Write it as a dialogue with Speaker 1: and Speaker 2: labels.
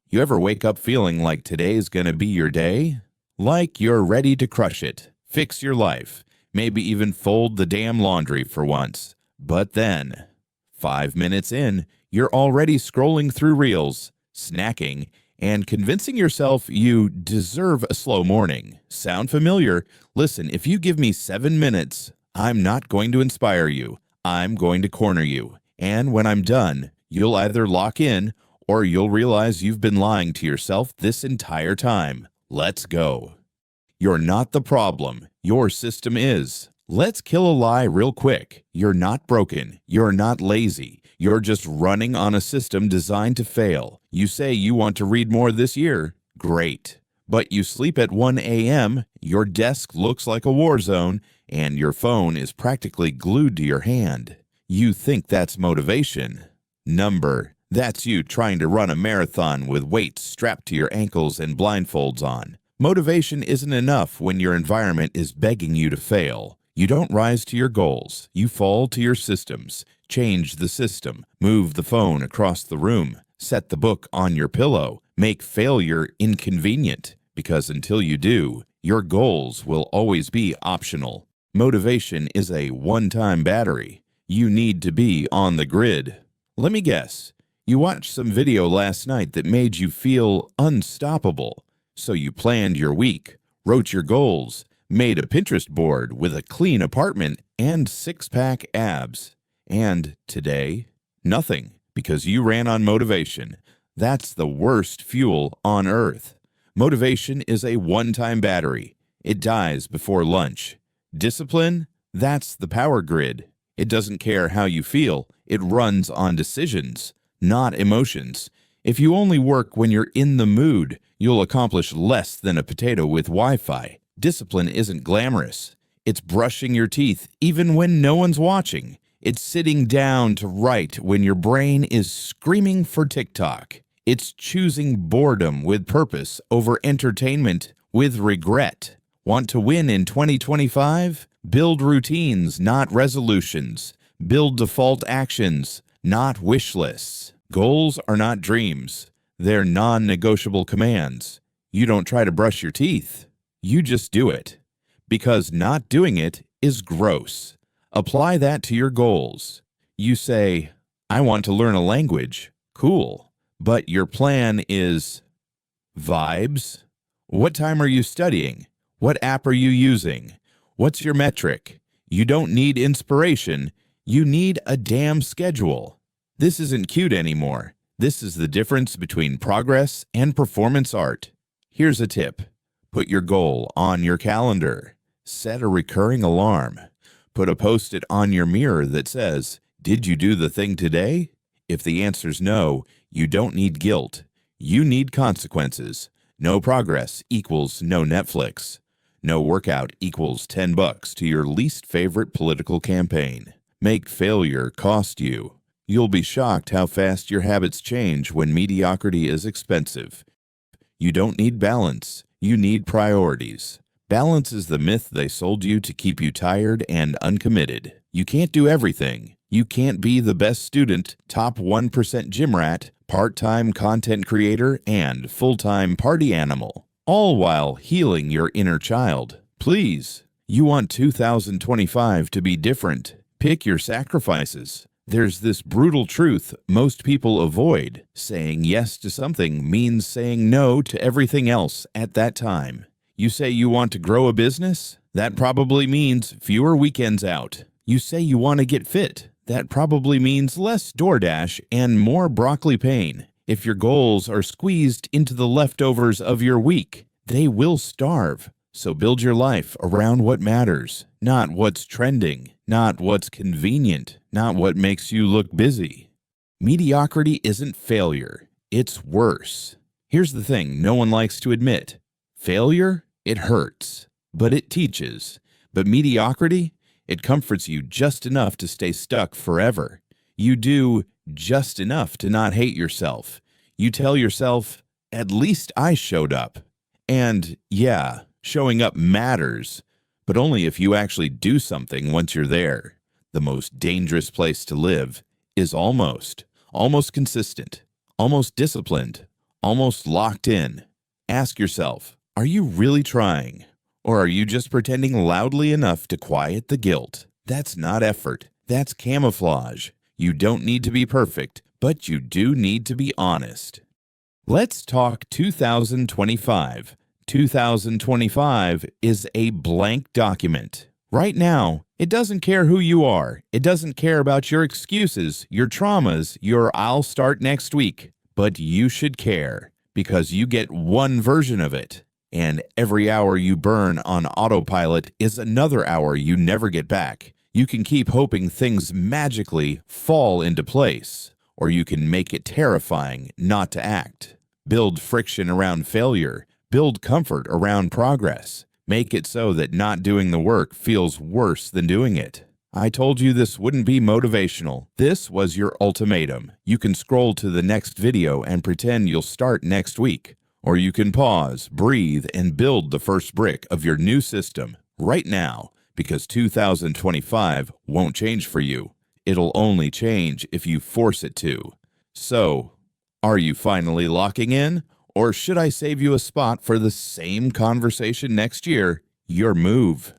Speaker 1: You ever wake up feeling like today's gonna be your day? Like you're ready to crush it, fix your life, maybe even fold the damn laundry for once. But then, 5 minutes in, you're already scrolling through reels, snacking, and convincing yourself you deserve a slow morning. Sound familiar? Listen, if you give me 7 minutes, I'm not going to inspire you. I'm going to corner you. And when I'm done, you'll either lock in or you'll realize you've been lying to yourself this entire time. Let's go. You're not the problem. Your system is. Let's kill a lie real quick. You're not broken. You're not lazy. You're just running on a system designed to fail. You say you want to read more this year. Great. But you sleep at 1 a.m., your desk looks like a war zone, and your phone is practically glued to your hand. You think that's motivation. That's you trying to run a marathon with weights strapped to your ankles and blindfolds on. Motivation isn't enough when your environment is begging you to fail. You don't rise to your goals. You fall to your systems. Change the system. Move the phone across the room. Set the book on your pillow. Make failure inconvenient, because until you do, your goals will always be optional. Motivation is a one-time battery. You need to be on the grid. Let me guess. You watched some video last night that made you feel unstoppable. So you planned your week, wrote your goals, made a Pinterest board with a clean apartment and six-pack abs. And today, nothing, because you ran on motivation. That's the worst fuel on earth. Motivation is a one-time battery. It dies before lunch. Discipline, that's the power grid. It doesn't care how you feel. It runs on decisions, not emotions. If you only work when you're in the mood, you'll accomplish less than a potato with Wi-Fi. Discipline isn't glamorous. It's brushing your teeth even when no one's watching. It's sitting down to write when your brain is screaming for TikTok. It's choosing boredom with purpose over entertainment with regret. Want to win in 2025? Build routines, not resolutions. Build default actions, not wish lists. Goals are not dreams. They're non-negotiable commands. You don't try to brush your teeth. You just do it. Because not doing it is gross. Apply that to your goals. You say, I want to learn a language. Cool. But your plan is vibes. What time are you studying? What app are you using? What's your metric? You don't need inspiration. You need a damn schedule. This isn't cute anymore. This is the difference between progress and performance art. Here's a tip. Put your goal on your calendar. Set a recurring alarm. Put a post-it on your mirror that says, did you do the thing today? If the answer's no, you don't need guilt. You need consequences. No progress equals no Netflix. No workout equals $10 to your least favorite political campaign. Make failure cost you. You'll be shocked how fast your habits change when mediocrity is expensive. You don't need balance. You need priorities. Balance is the myth they sold you to keep you tired and uncommitted. You can't do everything. You can't be the best student, top 1% gym rat, part-time content creator, and full-time party animal, all while healing your inner child. Please, you want 2025 to be different. Pick your sacrifices. There's this brutal truth most people avoid. Saying yes to something means saying no to everything else at that time. You say you want to grow a business? That probably means fewer weekends out. You say you want to get fit? That probably means less DoorDash and more broccoli pain. If your goals are squeezed into the leftovers of your week, they will starve. So build your life around what matters, not what's trending, not what's convenient, not what makes you look busy. Mediocrity isn't failure. It's worse. Here's the thing no one likes to admit. Failure, it hurts, but it teaches. But mediocrity, it comforts you just enough to stay stuck forever. You do just enough to not hate yourself. You tell yourself, at least I showed up. And yeah, showing up matters, but only if you actually do something once you're there. The most dangerous place to live is almost consistent, almost disciplined, almost locked in. Ask yourself, are you really trying? Or are you just pretending loudly enough to quiet the guilt? That's not effort. That's camouflage. You don't need to be perfect, but you do need to be honest. Let's talk 2025. 2025 is a blank document. Right now, it doesn't care who you are. It doesn't care about your excuses, your traumas, your "I'll start next week." But you should care, because you get one version of it. And every hour you burn on autopilot is another hour you never get back. You can keep hoping things magically fall into place, or you can make it terrifying not to act. Build friction around failure. Build comfort around progress. Make it so that not doing the work feels worse than doing it. I told you this wouldn't be motivational. This was your ultimatum. You can scroll to the next video and pretend you'll start next week. Or you can pause, breathe, and build the first brick of your new system right now, because 2025 won't change for you. It'll only change if you force it to. So, are you finally locking in? Or should I save you a spot for the same conversation next year? Your move.